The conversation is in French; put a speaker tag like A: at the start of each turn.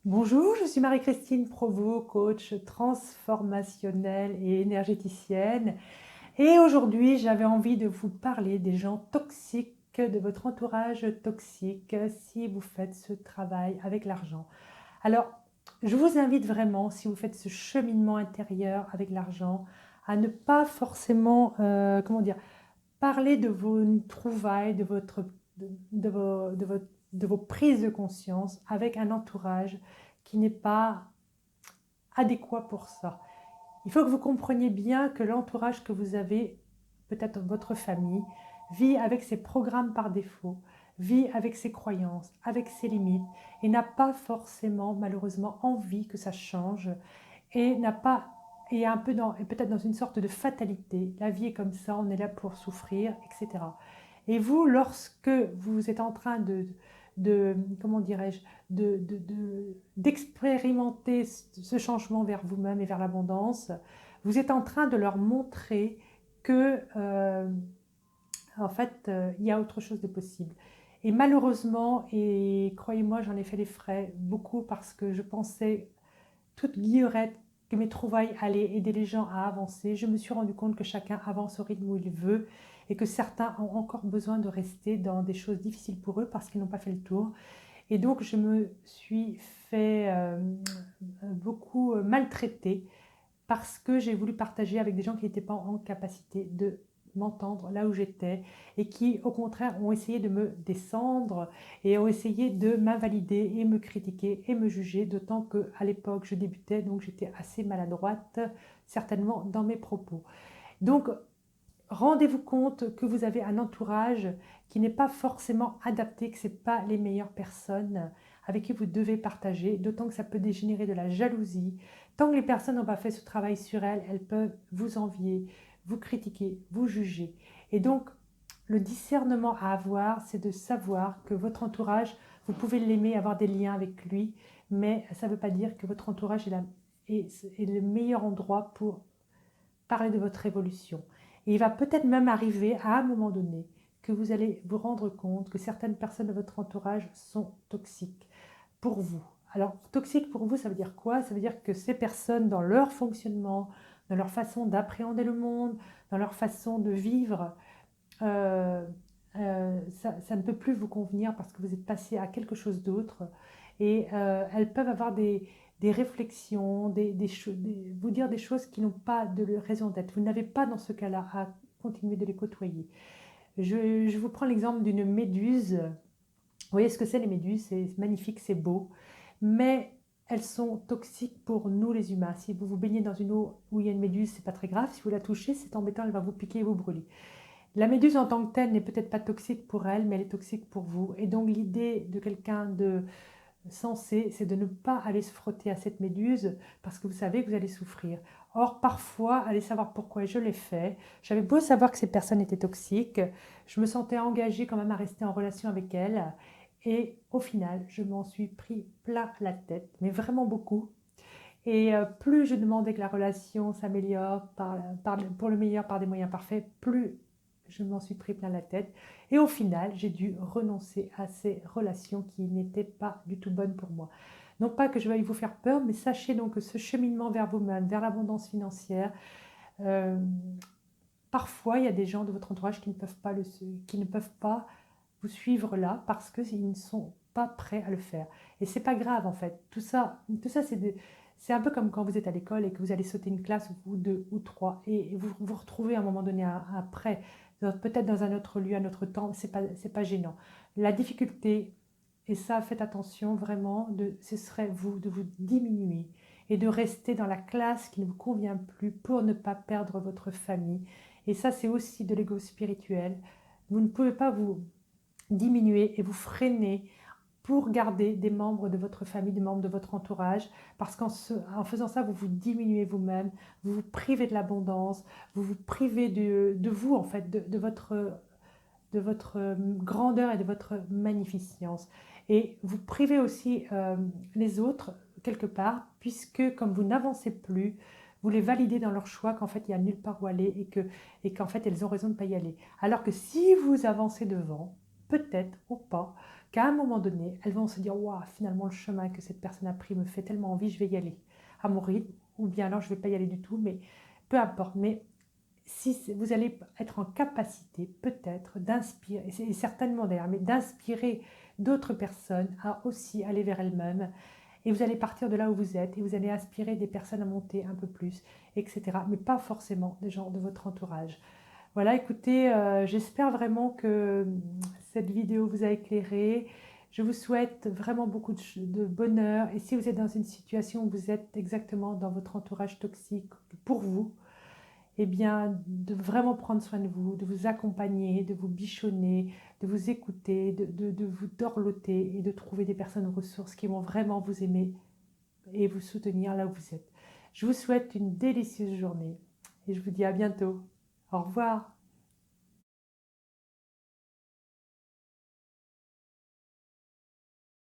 A: Bonjour, je suis Marie-Christine Provost, coach transformationnelle et énergéticienne. Et aujourd'hui, j'avais envie de vous parler des gens toxiques, de votre entourage toxique, si vous faites ce travail avec l'argent. Alors, je vous invite vraiment, si vous faites ce cheminement intérieur avec l'argent, à ne pas forcément, comment dire, parler de vos trouvailles, de vos prises de conscience avec un entourage qui n'est pas adéquat pour ça. Il faut que vous compreniez bien que l'entourage que vous avez, peut-être votre famille, vit avec ses programmes par défaut, vit avec ses croyances, avec ses limites, et n'a pas forcément, malheureusement, envie que ça change, et n'a pas et est un peu dans, et peut-être dans une sorte de fatalité. La vie est comme ça, on est là pour souffrir, etc. Et vous, lorsque vous êtes en train comment dirais-je, d'expérimenter ce changement vers vous-même et vers l'abondance, vous êtes en train de leur montrer que, en fait, il y a autre chose de possible. Et malheureusement, et croyez-moi, j'en ai fait les frais beaucoup parce que je pensais toute guillerette que mes trouvailles allaient aider les gens à avancer. Je me suis rendu compte que chacun avance au rythme où il veut et que certains ont encore besoin de rester dans des choses difficiles pour eux parce qu'ils n'ont pas fait le tour. Et donc, je me suis fait beaucoup maltraiter parce que j'ai voulu partager avec des gens qui n'étaient pas en capacité de m'entendre là où j'étais et qui, au contraire, ont essayé de me descendre et ont essayé de m'invalider et me critiquer et me juger, d'autant qu'à l'époque, je débutais, donc j'étais assez maladroite, certainement, dans mes propos. Donc, rendez-vous compte que vous avez un entourage qui n'est pas forcément adapté, que ce n'est pas les meilleures personnes avec qui vous devez partager, d'autant que ça peut dégénérer de la jalousie. Tant que les personnes n'ont pas fait ce travail sur elles, elles peuvent vous envier, vous critiquer, vous juger. Et donc, le discernement à avoir, c'est de savoir que votre entourage, vous pouvez l'aimer, avoir des liens avec lui, mais ça ne veut pas dire que votre entourage est le meilleur endroit pour parler de votre évolution. Et il va peut-être même arriver à un moment donné que vous allez vous rendre compte que certaines personnes de votre entourage sont toxiques pour vous. Alors, toxique pour vous, ça veut dire quoi? Ça veut dire que ces personnes, dans leur fonctionnement, dans leur façon d'appréhender le monde, dans leur façon de vivre, euh, ça ne peut plus vous convenir parce que vous êtes passé à quelque chose d'autre. Et elles peuvent avoir des réflexions, vous dire des choses qui n'ont pas de raison d'être. Vous n'avez pas dans ce cas-là à continuer de les côtoyer. Je vous prends l'exemple d'une méduse. Vous voyez ce que c'est les méduses? C'est magnifique, c'est beau. Mais elles sont toxiques pour nous les humains. Si vous vous baignez dans une eau où il y a une méduse, c'est pas très grave. Si vous la touchez, c'est embêtant, elle va vous piquer et vous brûler. La méduse en tant que telle n'est peut-être pas toxique pour elle, mais elle est toxique pour vous. Et donc l'idée de quelqu'un de sensé, c'est de ne pas aller se frotter à cette méduse parce que vous savez que vous allez souffrir. Or, parfois, allez savoir pourquoi je l'ai fait. J'avais beau savoir que ces personnes étaient toxiques, je me sentais engagée quand même à rester en relation avec elles. Et au final, je m'en suis pris plein la tête, mais vraiment beaucoup. Et plus je demandais que la relation s'améliore pour le meilleur par des moyens parfaits, plus je m'en suis pris plein la tête. Et au final, j'ai dû renoncer à ces relations qui n'étaient pas du tout bonnes pour moi. Non pas que je veuille vous faire peur, mais sachez donc que ce cheminement vers vous-même, vers l'abondance financière, euh, parfois il y a des gens de votre entourage qui ne peuvent pas vous suivre là parce qu'ils ne sont pas prêts à le faire. Et c'est pas grave en fait. Tout ça c'est un peu comme quand vous êtes à l'école et que vous allez sauter une classe ou deux ou trois et vous vous retrouvez à un moment donné après, peut-être dans un autre lieu, un autre temps, c'est pas gênant. La difficulté, et ça faites attention vraiment, ce serait vous de vous diminuer et de rester dans la classe qui ne vous convient plus pour ne pas perdre votre famille. Et ça c'est aussi de l'ego spirituel. Vous ne pouvez pas vous diminuer et vous freiner pour garder des membres de votre famille, des membres de votre entourage, parce en faisant ça, vous vous diminuez vous-même, vous vous privez de l'abondance, vous vous privez de vous, en fait, de votre grandeur et de votre magnificence. Et vous privez aussi les autres, quelque part, puisque comme vous n'avancez plus, vous les validez dans leur choix qu'en fait, il n'y a nulle part où aller et qu'en fait, elles ont raison de ne pas y aller. Alors que si vous avancez devant, peut-être ou pas, qu'à un moment donné, elles vont se dire, waouh, finalement le chemin que cette personne a pris me fait tellement envie, je vais y aller à mon rythme, ou bien alors je ne vais pas y aller du tout, mais peu importe. Mais si vous allez être en capacité peut-être d'inspirer, et certainement d'ailleurs, mais d'inspirer d'autres personnes à aussi aller vers elles-mêmes, et vous allez partir de là où vous êtes, et vous allez inspirer des personnes à monter un peu plus, etc. Mais pas forcément des gens de votre entourage. Voilà, écoutez, j'espère vraiment que cette vidéo vous a éclairé. Je vous souhaite vraiment beaucoup de bonheur. Et si vous êtes dans une situation où vous êtes exactement dans votre entourage toxique pour vous, eh bien, de vraiment prendre soin de vous accompagner, de vous bichonner, de vous écouter, de vous dorloter et de trouver des personnes ressources qui vont vraiment vous aimer et vous soutenir là où vous êtes. Je vous souhaite une délicieuse journée et je vous dis à bientôt. Au revoir.